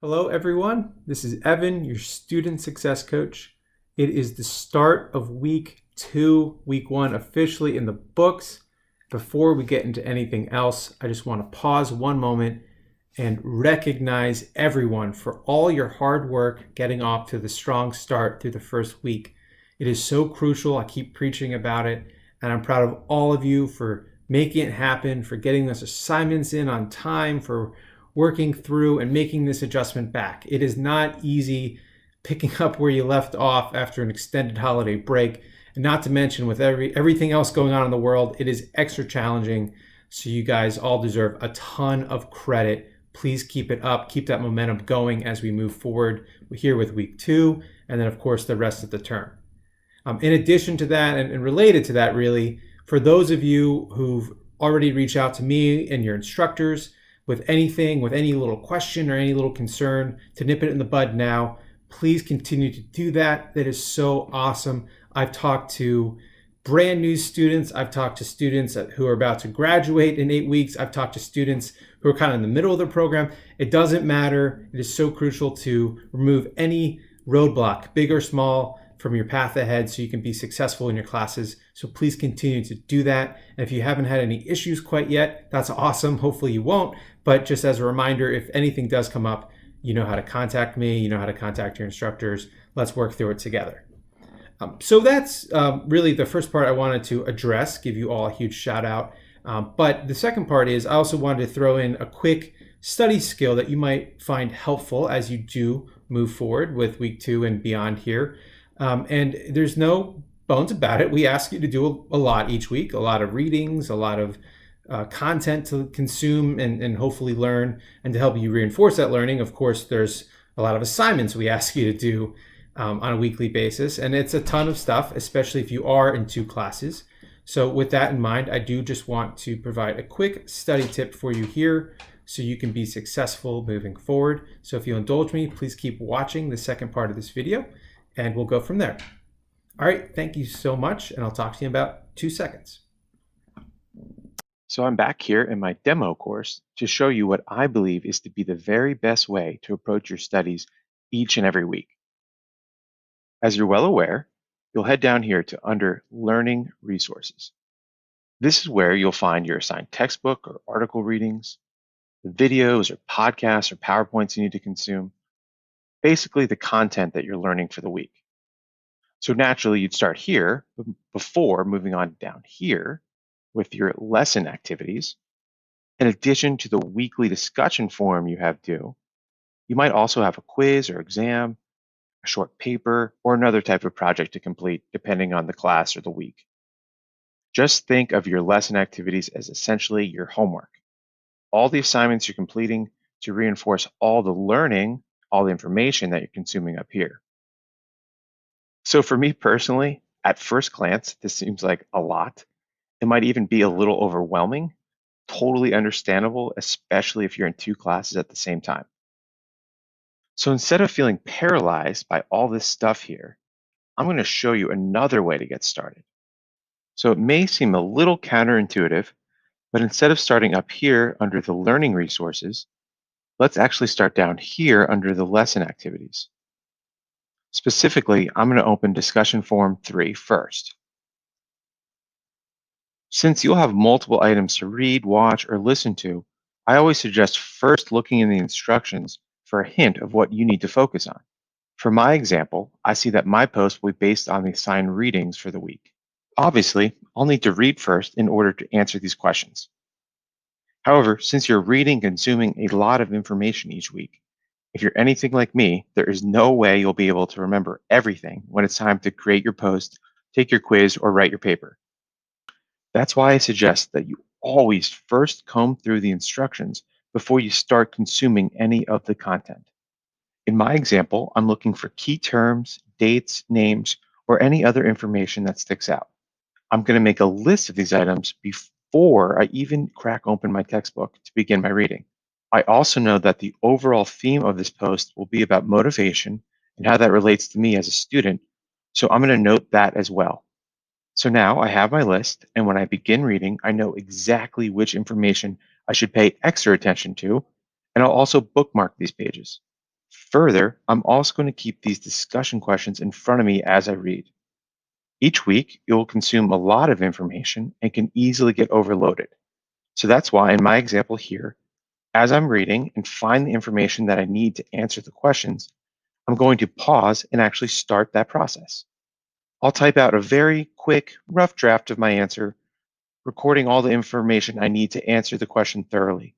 Hello, everyone. This is Evan, your student success coach. It is the start of week 2, week 1 officially in the books. Before we get into anything else, I just want to pause one moment and recognize everyone for all your hard work getting off to the strong start through the first week. It is so crucial. I keep preaching about it, and I'm proud of all of you for making it happen, for getting those assignments in on time, for working through and making this adjustment back. It is not easy picking up where you left off after an extended holiday break. And not to mention with everything else going on in the world, it is extra challenging. So you guys all deserve a ton of credit. Please keep it up, keep that momentum going as we move forward here with week 2, and then of course the rest of the term. In addition to that, and related to that really, for those of you who've already reached out to me and your instructors, with anything, with any little question or any little concern, to nip it in the bud now, please continue to do that. That is so awesome. I've talked to brand new students. I've talked to students who are about to graduate in 8 weeks. I've talked to students who are kind of in the middle of the program. It doesn't matter. It is so crucial to remove any roadblock, big or small, from your path ahead so you can be successful in your classes. So please continue to do that. And if you haven't had any issues quite yet, that's awesome. Hopefully you won't. But just as a reminder, if anything does come up, you know how to contact me, you know how to contact your instructors. Let's work through it together. So that's really the first part I wanted to address, give you all a huge shout out. But the second part is I also wanted to throw in a quick study skill that you might find helpful as you do move forward with week 2 and beyond here. And there's no bones about it. We ask you to do a lot each week, a lot of readings, a lot of content to consume and hopefully learn. And to help you reinforce that learning, of course, there's a lot of assignments we ask you to do on a weekly basis. And it's a ton of stuff, especially if you are in 2 classes. So with that in mind, I do just want to provide a quick study tip for you here so you can be successful moving forward. So if you'll indulge me, please keep watching the second part of this video and we'll go from there. All right, thank you so much, and I'll talk to you in about 2 seconds. So I'm back here in my demo course to show you what I believe is to be the very best way to approach your studies each and every week. As you're well aware, you'll head down here to under Learning Resources. This is where you'll find your assigned textbook or article readings, the videos or podcasts or PowerPoints you need to consume, basically the content that you're learning for the week. So naturally, you'd start here before moving on down here with your lesson activities. In addition to the weekly discussion forum you have due, you might also have a quiz or exam, a short paper, or another type of project to complete, depending on the class or the week. Just think of your lesson activities as essentially your homework. All the assignments you're completing to reinforce all the learning, all the information that you're consuming up here. So for me personally, at first glance, this seems like a lot. It might even be a little overwhelming. Totally understandable, especially if you're in 2 classes at the same time. So instead of feeling paralyzed by all this stuff here, I'm going to show you another way to get started. So it may seem a little counterintuitive, but instead of starting up here under the learning resources, let's actually start down here under the lesson activities. Specifically, I'm going to open discussion forum 3 first. Since you'll have multiple items to read, watch, or listen to, I always suggest first looking in the instructions for a hint of what you need to focus on. For my example, I see that my post will be based on the assigned readings for the week. Obviously, I'll need to read first in order to answer these questions. However, since you're reading and consuming a lot of information each week, if you're anything like me, there is no way you'll be able to remember everything when it's time to create your post, take your quiz, or write your paper. That's why I suggest that you always first comb through the instructions before you start consuming any of the content. In my example, I'm looking for key terms, dates, names, or any other information that sticks out. I'm going to make a list of these items before I even crack open my textbook to begin my reading. I also know that the overall theme of this post will be about motivation and how that relates to me as a student, so I'm going to note that as well. So now I have my list, and when I begin reading, I know exactly which information I should pay extra attention to, and I'll also bookmark these pages. Further, I'm also going to keep these discussion questions in front of me as I read. Each week, you'll consume a lot of information and can easily get overloaded. So that's why, in my example here, as I'm reading and find the information that I need to answer the questions, I'm going to pause and actually start that process. I'll type out a very quick, rough draft of my answer, recording all the information I need to answer the question thoroughly.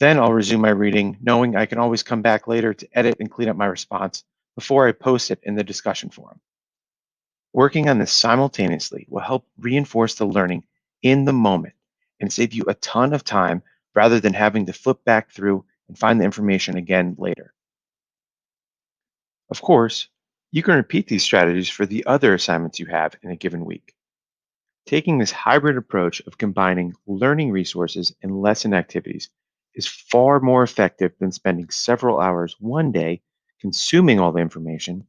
Then I'll resume my reading, knowing I can always come back later to edit and clean up my response before I post it in the discussion forum. Working on this simultaneously will help reinforce the learning in the moment and save you a ton of time rather than having to flip back through and find the information again later. Of course, you can repeat these strategies for the other assignments you have in a given week. Taking this hybrid approach of combining learning resources and lesson activities is far more effective than spending several hours one day consuming all the information,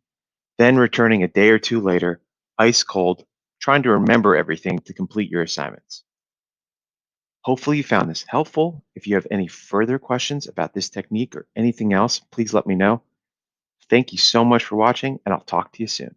then returning a day or two later, ice cold, trying to remember everything to complete your assignments. Hopefully, you found this helpful. If you have any further questions about this technique or anything else, please let me know. Thank you so much for watching, and I'll talk to you soon.